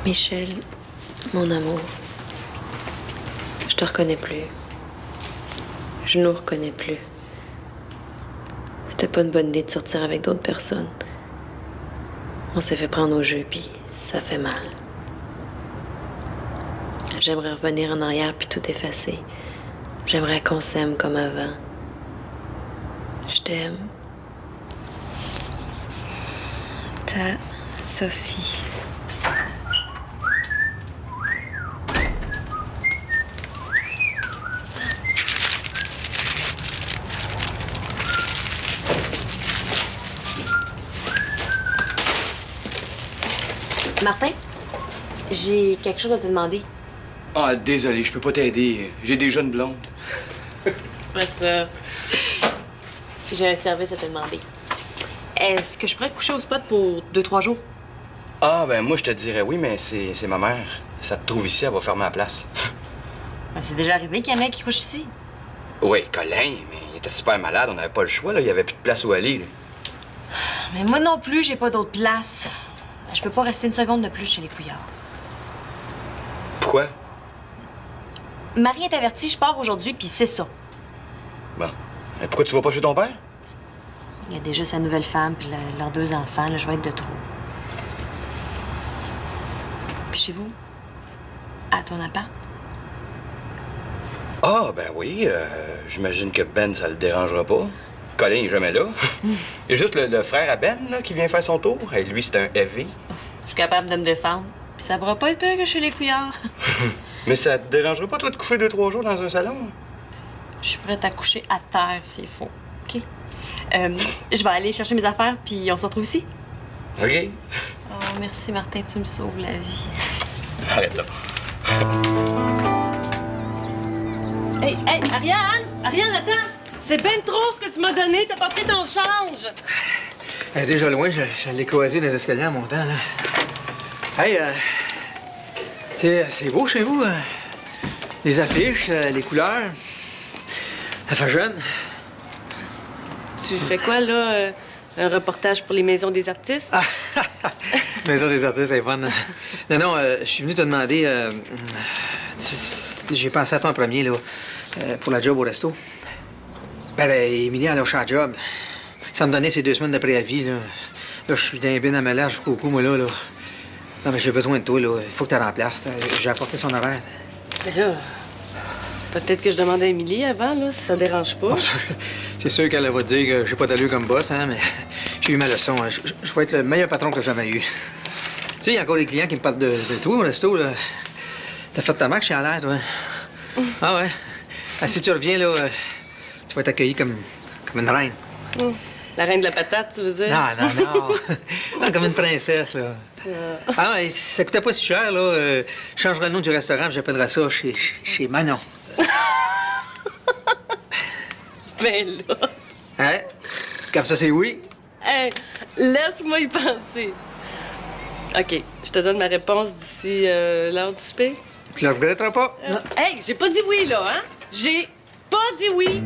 Michel, mon amour, je te reconnais plus. Je nous reconnais plus. C'était pas une bonne idée de sortir avec d'autres personnes. On s'est fait prendre au jeu, puis ça fait mal. J'aimerais revenir en arrière puis tout effacer. J'aimerais qu'on s'aime comme avant. Je t'aime. Ta Sophie. Martin, j'ai quelque chose à te demander. Ah, désolé, je peux pas t'aider. J'ai des jeunes blondes. C'est pas ça. J'ai un service à te demander. Est-ce que je pourrais coucher au spot pour 2-3 jours? Ah, ben moi, je te dirais oui, mais c'est ma mère. Ça te trouve ici, elle va fermer la place. Ben, c'est déjà arrivé qu'il y en a qui couche ici. Oui, Colin, mais il était super malade, on n'avait pas le choix, là. Il y avait plus de place où aller, là. Mais moi non plus, j'ai pas d'autre place. Je peux pas rester une seconde de plus chez les Couillards. Pourquoi? Marie est avertie, je pars aujourd'hui, puis c'est ça. Bon. Mais pourquoi tu vas pas chez ton père? Il y a déjà sa nouvelle femme, puis leurs 2 enfants, là, je vais être de trop. Puis chez vous? À ton appart? Ah, ben oui, j'imagine que Ben, ça le dérangera pas. Colin, il est jamais là. Il y a juste le frère à Ben, là, qui vient faire son tour. Et lui, c'est un heavy. Je suis capable de me défendre. Puis ça pourra pas être pire que chez les Couillards. Mais ça te dérangera pas, toi, de coucher 2-3 jours dans un salon? Je suis prête à coucher à terre, s'il faut. OK? Je vais aller chercher mes affaires, puis on se retrouve ici. OK. Oh, merci, Martin, tu me sauves la vie. Arrête là. Hey, Ariane! Ariane, attends! C'est ben trop ce que tu m'as donné, t'as pas pris ton change! Elle est déjà loin, je l'ai croisée dans les escaliers en montant, là. Hey, c'est beau chez vous, hein? Les affiches, les couleurs. Ça fait jeune. Tu fais quoi, là? Un reportage pour les maisons des artistes? Ah, Maison des artistes, c'est fun. Non, je suis venu te demander... j'ai pensé à toi en premier, là, pour la job au resto. Ben, Émilie, elle a lâché la job. Ça me donnait ces 2 semaines de préavis, là. Là, je suis d'un bin à malade jusqu'au cou, moi, là. Non, mais j'ai besoin de toi, là. Il faut que tu la remplaces. J'ai apporté son horaire. Mais là, peut-être que je demande à Émilie avant, là, si ça dérange pas. C'est sûr qu'elle va te dire que j'ai pas d'allure comme boss, hein, mais j'ai eu ma leçon. Hein. Je vais être le meilleur patron que j'ai jamais eu. Tu sais, il y a encore des clients qui me parlent de toi au resto, là. T'as fait ta marque chez Allaire, toi. Ah ouais? Ah, si tu reviens, là, tu vas être accueilli comme une reine. La reine de la patate, tu veux dire? Non. Non, comme une princesse, là. Ah ouais, ça coûtait pas si cher, là. Je changerai le nom du restaurant, puis j'appellerai ça chez Manon. Ben là... Hein? Comme ça, c'est oui. Hey, laisse-moi y penser. OK, je te donne ma réponse d'ici l'heure du souper. Tu le regretteras pas. Hey, j'ai pas dit oui, là, hein? J'ai pas dit oui!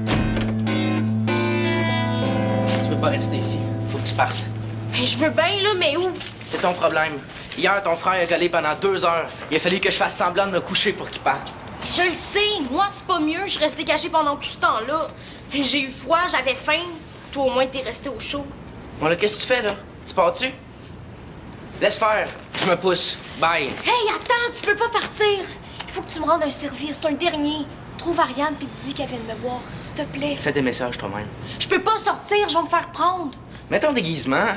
Tu peux pas rester ici. Faut que tu partes. Ben, je veux bien, là, mais où? C'est ton problème. Hier, ton frère a gueulé pendant 2 heures. Il a fallu que je fasse semblant de me coucher pour qu'il parte. Je le sais, moi, c'est pas mieux. Je restais cachée pendant tout ce temps-là. J'ai eu froid, j'avais faim. Toi, au moins, t'es resté au chaud. Bon, là, qu'est-ce que tu fais, là? Tu pars-tu? Laisse faire. Je me pousse. Bye. Hey, attends, tu peux pas partir. Il faut que tu me rendes un service, un dernier. Trouve Ariane puis dis qu'elle vient de me voir, s'il te plaît. Fais des messages toi-même. Je peux pas sortir, je vais me faire prendre. Mets ton déguisement.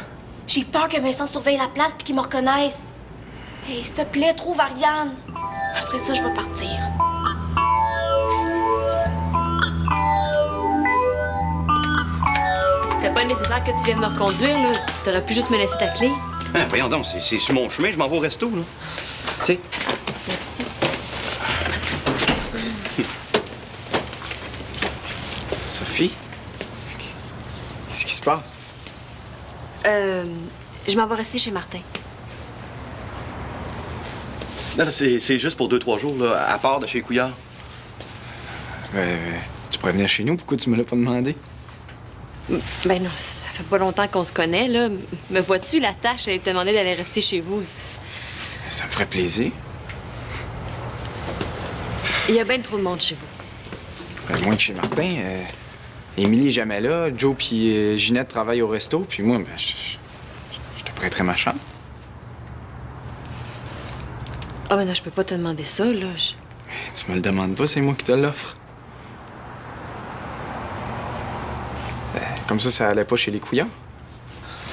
J'ai peur que Vincent surveille la place puis qu'il me reconnaisse. Hey, s'il te plaît, trouve Ariane. Après ça, je vais partir. C'était pas nécessaire que tu viennes me reconduire, là. T'aurais pu juste me laisser ta clé. Ben, voyons donc, c'est sur mon chemin, je m'en vais au resto, là. Tu sais. Merci. Sophie? Qu'est-ce qui se passe? Je m'en vais rester chez Martin. Non, c'est juste pour 2-3 jours, là, à part de chez Couillard. Tu pourrais venir chez nous, pourquoi tu me l'as pas demandé? Ben non, ça fait pas longtemps qu'on se connaît, là. Me vois-tu, la tâche, elle te demandait d'aller rester chez vous. Ça me ferait plaisir. Il y a bien trop de monde chez vous. Moins que chez Martin. Émilie est jamais là. Joe puis Ginette travaillent au resto. Puis moi, ben, je te prêterais ma chambre. Ah ben non, je peux pas te demander ça, là. Tu me le demandes pas, c'est moi qui te l'offre. Comme ça allait pas chez les couillards.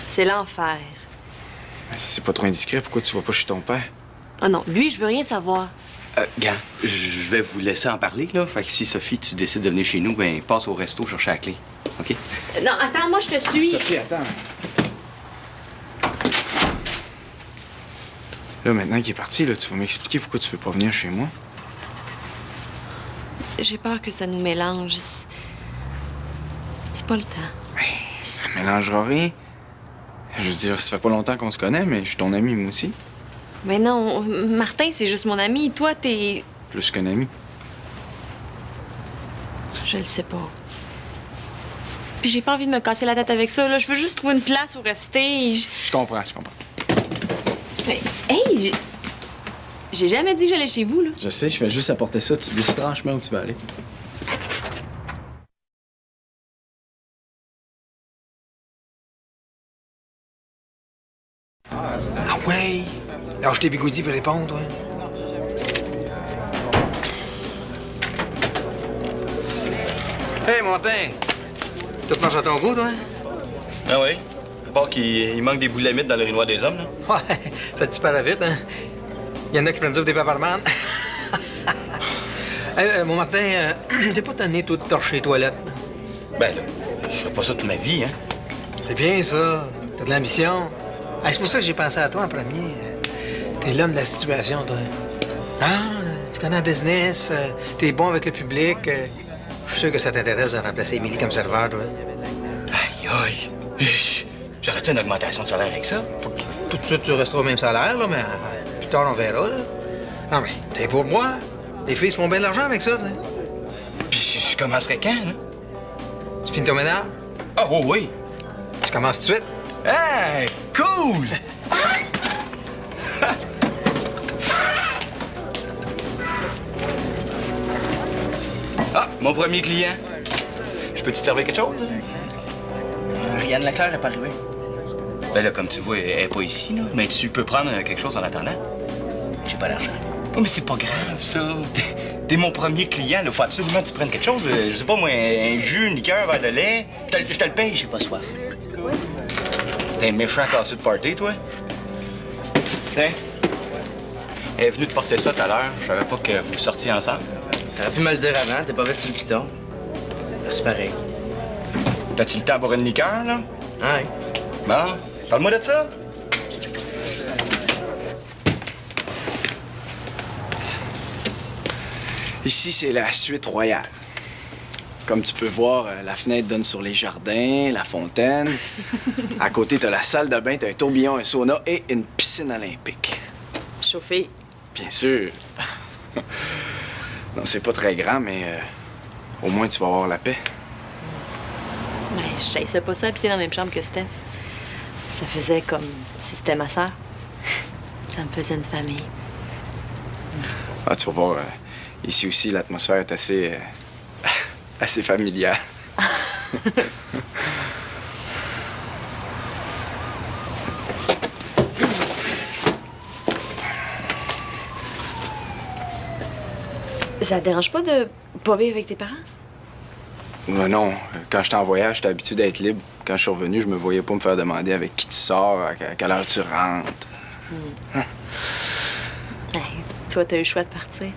C'est l'enfer. Si c'est pas trop indiscret, pourquoi tu vas pas chez ton père? Ah non, lui, je veux rien savoir. Gars, je vais vous laisser en parler, là. Fait que si, Sophie, tu décides de venir chez nous, ben passe au resto chercher la clé. OK? Non, attends, moi, je te suis. Sophie, attends. Là, maintenant qu'il est parti, là, tu vas m'expliquer pourquoi tu veux pas venir chez moi. J'ai peur que ça nous mélange. C'est pas le temps. Ça mélangera rien. Je veux dire, ça fait pas longtemps qu'on se connaît, mais je suis ton ami, moi aussi. Mais non, Martin, c'est juste mon ami. Toi, t'es... Plus qu'un ami. Je le sais pas. Puis j'ai pas envie de me casser la tête avec ça, là. Je veux juste trouver une place où rester. Je comprends, je comprends. Mais, hey, j'ai jamais dit que j'allais chez vous, là. Je sais, je fais juste apporter ça. Tu décideras en chemin où tu vas aller. Ah ouais! Lâche tes bigoudis pour répondre, toi. Hey, Martin! Tout marche à ton goût, toi? Ah oui? À part qu'il manque des boulamites dans l'urinoir des hommes, là. Ouais, ça disparaît vite, hein? Il y en a qui prennent ça pour des paparmanes. Hey, mon Martin, t'es pas tanné, toi, de torcher les toilettes? Ben là, je fais pas ça toute ma vie, hein. C'est bien, ça. T'as de l'ambition. Hey, c'est pour ça que j'ai pensé à toi en premier. T'es l'homme de la situation, toi. Ah, tu connais le business, t'es bon avec le public. Je suis sûr que ça t'intéresse de remplacer Émilie comme serveur, toi. Aïe, aïe. J'aurais-tu une augmentation de salaire avec ça? Tout de suite, tu resteras au même salaire, là, mais plus tard, on verra, là. Non, mais t'es pour moi. Les filles se font bien de l'argent avec ça, toi. Puis je commencerai quand, là? Tu finis ton ménage? Ah, oui, oui. Tu commences tout de suite? Hey, cool! Ah, mon premier client. Je peux te servir quelque chose? Yann Leclerc n'est pas arrivé. Ben là, comme tu vois, elle est pas ici, là. Mais tu peux prendre quelque chose en attendant. J'ai pas d'argent. Oh, mais c'est pas grave, ça. T'es mon premier client, là. Faut absolument que tu prennes quelque chose. Je sais pas, moi, un jus, une liqueur, un verre de lait. Je te le paye. J'ai pas soif. T'es un méchant casseux de party, toi. Tiens. Elle est venue te porter ça tout à l'heure. Je savais pas que vous sortiez ensemble. T'aurais pu me le dire avant, t'es pas vite sur le piton. C'est pareil. T'as-tu le temps pour une liqueur, là? Ah ouais. Bon, parle-moi de ça. Ici, c'est la suite royale. Comme tu peux voir, la fenêtre donne sur les jardins, la fontaine. À côté, t'as la salle de bain, t'as un tourbillon, un sauna et une piscine olympique. Chauffé. Bien sûr. Non, c'est pas très grand, mais au moins tu vas avoir la paix. Mais j'haïssais pas ça habiter dans la même chambre que Steph. Ça faisait comme si c'était ma sœur. Ça me faisait une famille. Ah, tu vas voir, ici aussi, l'atmosphère est assez... assez familiale. Ça te dérange pas de pas vivre avec tes parents? Non, quand j'étais en voyage, j'étais habitué d'être libre. Quand je suis revenu, je me voyais pas me faire demander avec qui tu sors, à quelle heure tu rentres. Hein? Hey, toi, t'as eu le choix de partir.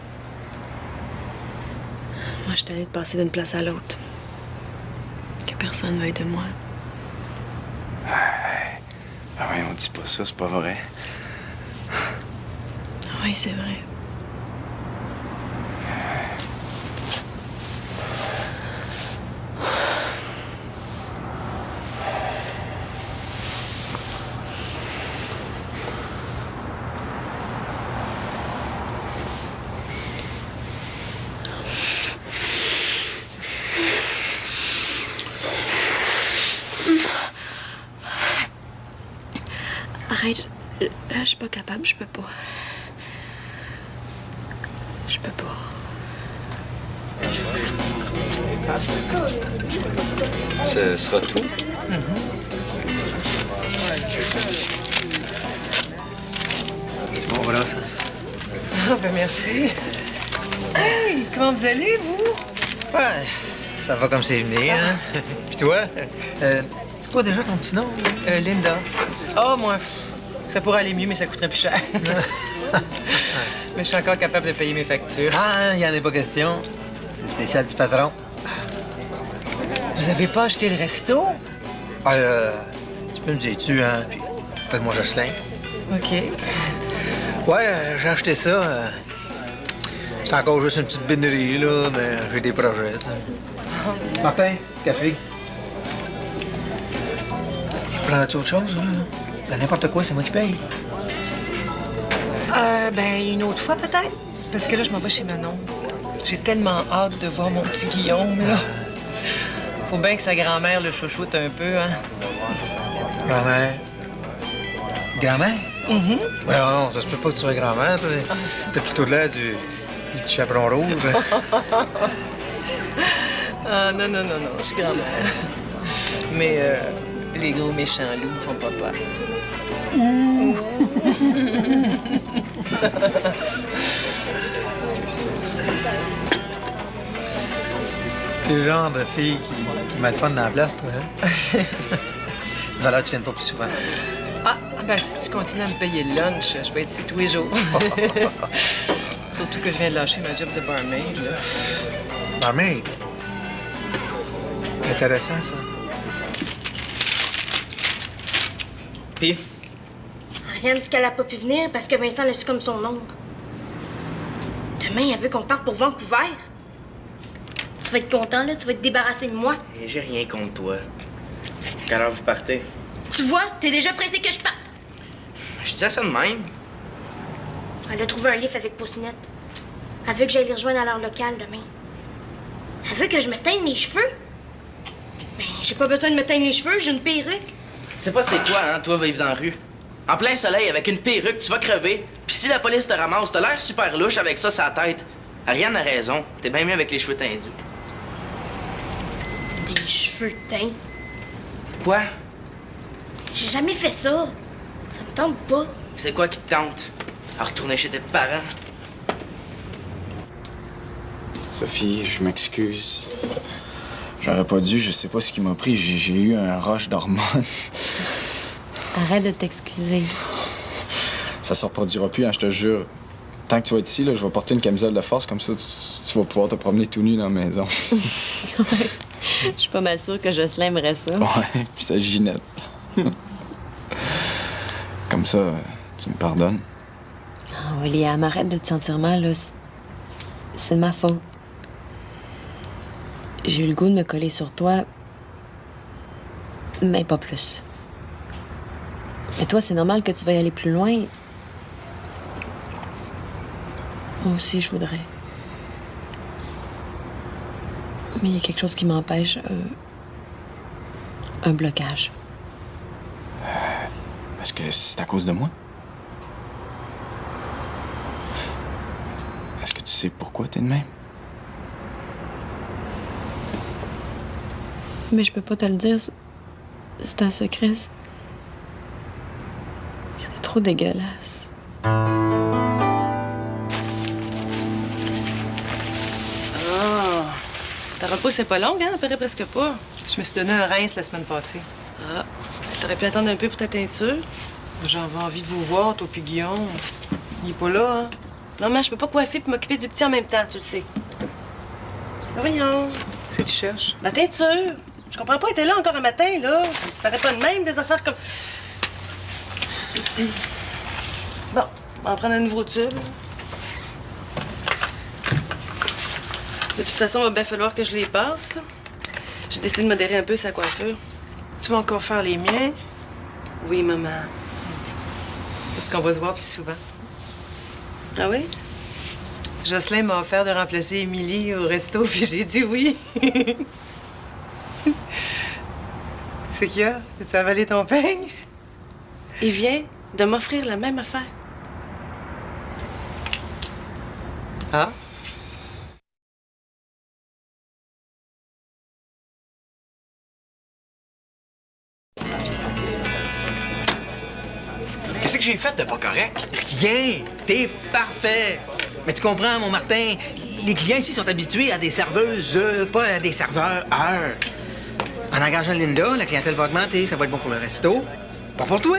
Moi, je suis allée de passer d'une place à l'autre. Que personne veuille de moi. Ah ouais, on dit pas ça, c'est pas vrai. Oui, c'est vrai. Arrête, je suis pas capable, je peux pas. peux pas. Ce sera tout. C'est bon, voilà, ça. Ah, ben merci. Hey, comment vous allez, vous? Ouais, ça va comme c'est venu, hein? Puis toi? C'est quoi déjà ton petit nom? Linda. Oh, moi, ça pourrait aller mieux, mais ça coûterait plus cher. Mais je suis encore capable de payer mes factures. Ah, il n'y en a pas question. C'est spécial du patron. Vous avez pas acheté le resto? Ah, tu peux me dire-tu, hein? Puis, appelle-moi Jocelyn. OK. Ouais, j'ai acheté ça. C'est encore juste une petite bénérie, là, mais j'ai des projets, ça. Martin, café. Prends-tu autre chose, là? Ben, n'importe quoi, c'est moi qui paye. Ben, une autre fois, peut-être? Parce que là, je m'en vais chez Manon. J'ai tellement hâte de voir mon petit Guillaume, là. Faut bien que sa grand-mère le chouchoute un peu, hein? Grand-mère. Grand-mère? Ouais, non, ça se peut pas que tu sois grand-mère, toi. T'as plutôt de l'air du petit chaperon rouge. Ah, non, je suis grand-mère. Mais les gros méchants loups font pas peur. T'es le genre de fille qui met le fun dans la place, toi, hein? Valeur, tu viennes pas plus souvent. Ah, ben si tu continues à me payer le lunch, je peux être ici tous les jours. Surtout que je viens de lâcher ma job de barmaid, là. Barmaid? Intéressant, ça. Puis? Ariane dit qu'elle a pas pu venir parce que Vincent l'a su comme son oncle. Demain, elle veut qu'on parte pour Vancouver. Tu vas être content, là? Tu vas te débarrasser de moi. Et j'ai rien contre toi. Quelle heure vous partez? Tu vois, t'es déjà pressé que je parte. Je disais ça de même. Elle a trouvé un livre avec Poucinette. Elle veut que j'aille les rejoindre à l'heure locale demain. Elle veut que je me teigne les cheveux. Ben, j'ai pas besoin de me teindre les cheveux, j'ai une perruque. Tu sais pas c'est quoi, hein, toi, vivre dans la rue. En plein soleil, avec une perruque, tu vas crever. Puis si la police te ramasse, t'as l'air super louche avec ça sur la tête. Ariane a raison. T'es bien mieux avec les cheveux tendus. Des cheveux teints. Quoi? J'ai jamais fait ça. Ça me tente pas. C'est quoi qui te tente? À retourner chez tes parents? Sophie, je m'excuse. J'aurais pas dû, je sais pas ce qui m'a pris. J'ai eu un rush d'hormones. Arrête de t'excuser. Ça se reproduira plus, hein, je te jure. Tant que tu vas être ici, là, je vais porter une camisole de force, comme ça tu vas pouvoir te promener tout nu dans la maison. Je suis pas mal sûre que Jocelyn aimerait ça. Ouais, puis ça Ginette. Comme ça, tu me pardonnes? Ah, William, arrête de te sentir mal, là. C'est de ma faute. J'ai eu le goût de me coller sur toi, mais pas plus. Mais toi, c'est normal que tu veuilles aller plus loin. Moi aussi, je voudrais. Mais il y a quelque chose qui m'empêche. Un blocage. Est-ce que c'est à cause de moi? Est-ce que tu sais pourquoi t'es de même? Mais je peux pas te le dire. C'est un secret. C'est trop dégueulasse. Ah, ta repousse est pas longue, hein? Elle paraît presque pas. Je me suis donné un rince la semaine passée. Ah, t'aurais pu attendre un peu pour ta teinture. J'avais envie de vous voir, toi puis Guillaume. Il est pas là, hein? Non, mais je peux pas coiffer puis m'occuper du petit en même temps, tu le sais. Voyons. Qu'est-ce que tu cherches? La teinture. Je comprends pas, elle était là encore un matin, là. Ça disparaît pas de même, des affaires comme... Bon, on va prendre un nouveau tube. De toute façon, il va bien falloir que je les passe. J'ai décidé de modérer un peu sa coiffure. Tu vas encore faire les miens? Oui, maman. Parce qu'on va se voir plus souvent. Ah oui? Jocelyn m'a offert de remplacer Émilie au resto, puis j'ai dit oui. C'est qu'il y a? As-tu avalé ton peigne? Il vient de m'offrir la même affaire. Ah? j'ai fait de pas correct? Rien. T'es parfait. Mais tu comprends, mon Martin, les clients ici sont habitués à des serveuses, pas à des serveurs heures. En engageant Linda, la clientèle va augmenter, ça va être bon pour le resto. Pas pour toi.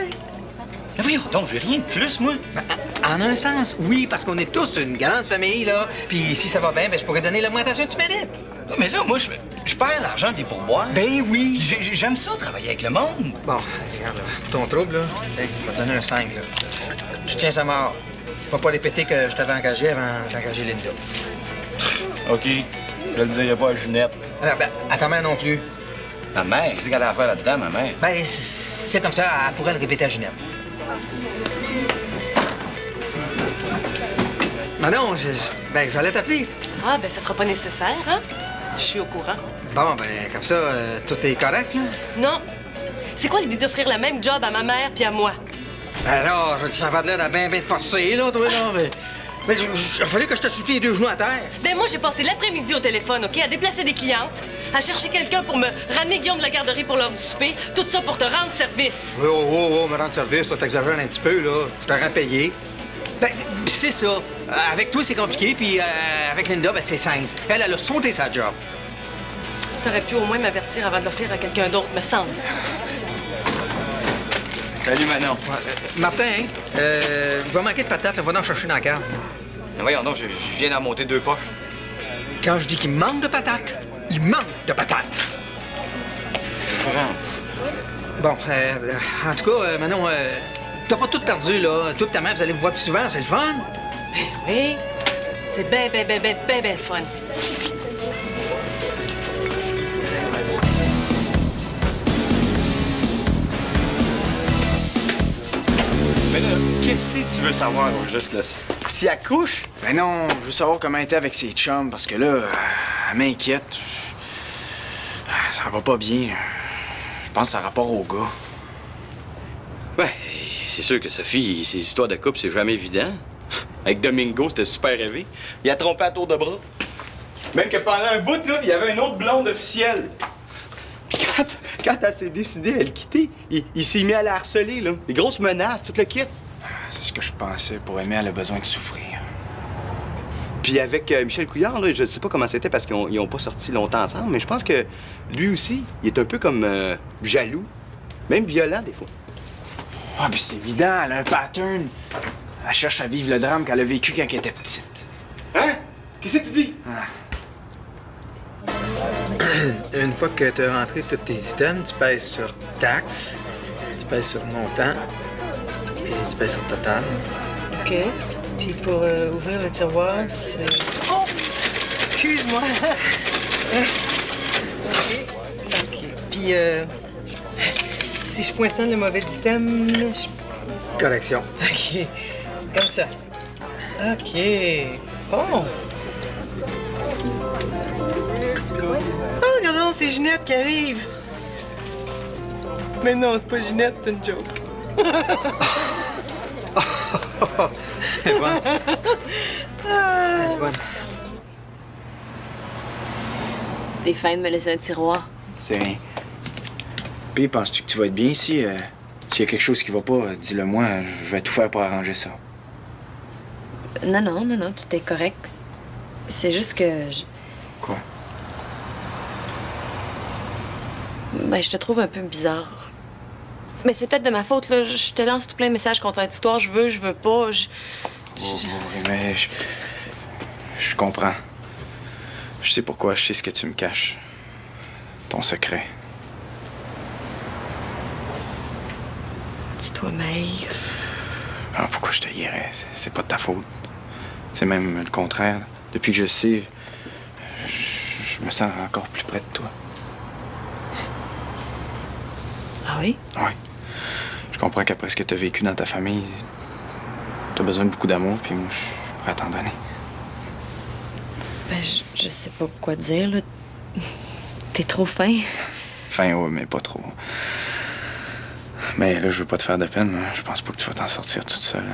Mais voyons donc, j'ai rien de plus, moi. Ben, en un sens, oui, parce qu'on est tous une grande famille, là. Puis si ça va bien, ben je pourrais donner l'augmentation que tu mérites. Non, mais là, moi, je perds l'argent des pourboires. Ben oui. J'aime ça, travailler avec le monde. Bon, regarde, là, pour ton trouble, là, tiens, je vais te donner un 5, là. Tu tiens ça mort. Faut pas répéter que je t'avais engagé avant d'engager Linda. OK. Je le dirai pas à Ginette. Alors, ben, à ta mère non plus. Ma mère, qu'est-ce qu'elle a à faire là-dedans, ma mère? Ben, c'est comme ça, elle pourrait le répéter à Ginette. Ben non, j'allais t'appeler. Ah, ben ça sera pas nécessaire, hein? Je suis au courant. Bon, ben, comme ça, tout est correct, là? Non. C'est quoi l'idée d'offrir le même job à ma mère puis à moi? Alors, je veux dire, ça va de l'air à bien te forcer, là, toi, là, mais il a fallu que je te supplie les deux genoux à terre. Ben moi, j'ai passé l'après-midi au téléphone, OK? À déplacer des clientes, à chercher quelqu'un pour me ramener Guillaume de la garderie pour l'heure du souper. Tout ça pour te rendre service. Oh, me rendre service, toi, t'exagères un petit peu, là. Je t'aurais payé. Ben, c'est ça. Avec toi, c'est compliqué, puis avec Linda, ben, c'est simple. Elle a sauté sa job. T'aurais pu au moins m'avertir avant de l'offrir à quelqu'un d'autre, me semble. Salut, Manon. Martin, il va manquer de patates, là. Va en chercher dans la cave. Mais voyons donc, je viens d'en monter 2 poches. Quand je dis qu'il manque de patates, il manque de patates. Franc. Bon, en tout cas, Manon, t'as pas tout perdu, là. Toi et ta mère, vous allez me voir plus souvent, c'est le fun. Oui. C'est ben le fun. Mais là, qu'est-ce que tu veux savoir, juste là? Si elle couche? Ben non, je veux savoir comment elle était avec ses chums, parce que là, elle m'inquiète. Ça va pas bien. Je pense que ça a rapport au gars. Ouais, c'est sûr que Sophie, ses histoires de couple, c'est jamais évident. Avec Domingo, c'était super rêvé. Il a trompé à tour de bras. Même que pendant un bout, là, il y avait une autre blonde officielle. Puis quand elle s'est décidée à le quitter, il s'est mis à la harceler, là. Des grosses menaces, tout le kit. C'est ce que je pensais. Pour aimer, elle a besoin de souffrir. Puis avec Michel Couillard, là, je sais pas comment c'était parce qu'ils ont pas sorti longtemps ensemble, mais je pense que lui aussi, il est un peu comme jaloux, même violent des fois. Ah, mais c'est évident, elle a un pattern. Elle cherche à vivre le drame qu'elle a vécu quand elle était petite. Hein? Qu'est-ce que tu dis? Une fois que tu as rentré tous tes items, tu pèses sur taxe, tu pèses sur montant et tu pèses sur total. OK. Puis pour ouvrir le tiroir, c'est... Oh! Excuse-moi. OK. Puis, si je poinçonne le mauvais item, je... Correction. OK. Comme ça. OK. Bon. Oh, non, c'est Ginette qui arrive. Mais non, c'est pas Ginette, c'est une joke. Elle est bonne. Elle est bonne. T'es fin de me laisser un tiroir. C'est rien. Puis, penses-tu que tu vas être bien ici? S'il y a quelque chose qui va pas, dis-le moi, je vais tout faire pour arranger ça. Non, tout est correct. C'est juste que... Quoi? Ben, je te trouve un peu bizarre. Mais c'est peut-être de ma faute, là. Je te lance tout plein de messages contradictoires. Je veux pas. Oui, mais je comprends. Je sais pourquoi, je sais ce que tu me caches. Ton secret. Dis-toi, Maï. Alors pourquoi je te hirais? C'est pas de ta faute. C'est même le contraire. Depuis que je sais, je me sens encore plus près de toi. Ah oui? Oui. Je comprends qu'après ce que tu as vécu dans ta famille, tu as besoin de beaucoup d'amour, puis moi, je suis prêt à t'en donner. Ben, je sais pas quoi te dire, là. T'es trop fin. Fin, ouais, mais pas trop. Mais là, je veux pas te faire de peine, mais je pense pas que tu vas t'en sortir toute seule.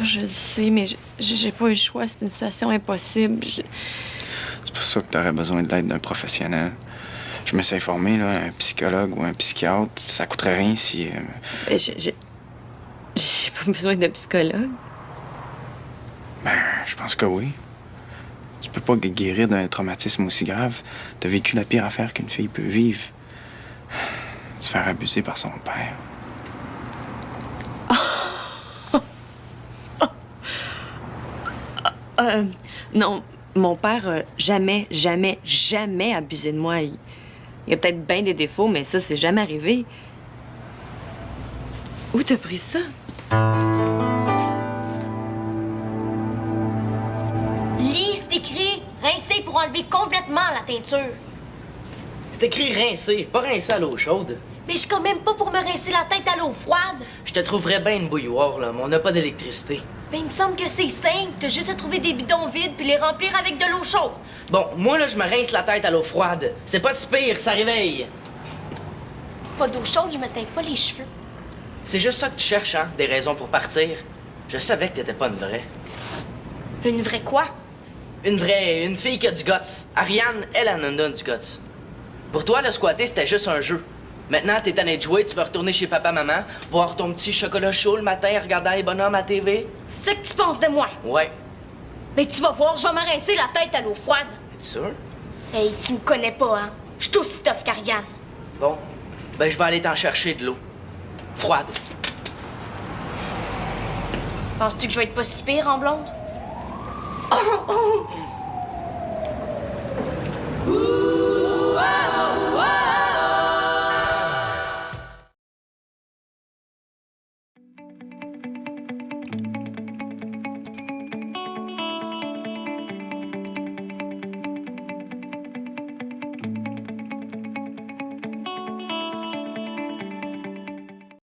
Je le sais, mais j'ai pas eu le choix. C'est une situation impossible. C'est pour ça que t'aurais besoin de l'aide d'un professionnel. Je me suis informé, là, un psychologue ou un psychiatre, ça coûterait rien si... Ben, j'ai besoin d'un psychologue? Ben, je pense que oui. Tu peux pas guérir d'un traumatisme aussi grave. T'as vécu la pire affaire qu'une fille peut vivre. Se faire abuser par son père. Non, mon père jamais, jamais, jamais abusé de moi. Il a peut-être bien des défauts, mais ça, c'est jamais arrivé. Où t'as pris ça? Lis, c'est écrit rincer pour enlever complètement la teinture. C'est écrit rincer, pas rincer à l'eau chaude. Mais je suis quand même pas pour me rincer la tête à l'eau froide. Je te trouverais bien une bouilloire, là, mais on n'a pas d'électricité. Ben, il me semble que c'est simple. T'as juste à trouver des bidons vides puis les remplir avec de l'eau chaude. Bon, moi, là, je me rince la tête à l'eau froide. C'est pas si pire, ça réveille. Pas d'eau chaude, je me teins pas les cheveux. C'est juste ça que tu cherches, hein, des raisons pour partir. Je savais que t'étais pas une vraie. Une vraie quoi? Une fille qui a du guts. Ariane, elle en a du guts. Pour toi, le squatter, c'était juste un jeu. Maintenant, t'es tanné de jouer, tu vas retourner chez papa-maman, voir ton petit chocolat chaud le matin, regarder les bonhommes à TV. C'est ça que tu penses de moi? Ouais. Mais tu vas voir, je vais me rincer la tête à l'eau froide. Es-tu sûr? Hey, tu me connais pas, hein? Je suis aussi tough qu'Ariane. Bon. Ben, je vais aller t'en chercher de l'eau. Froide. Penses-tu que je vais être pas si pire en blonde? Oh, oh!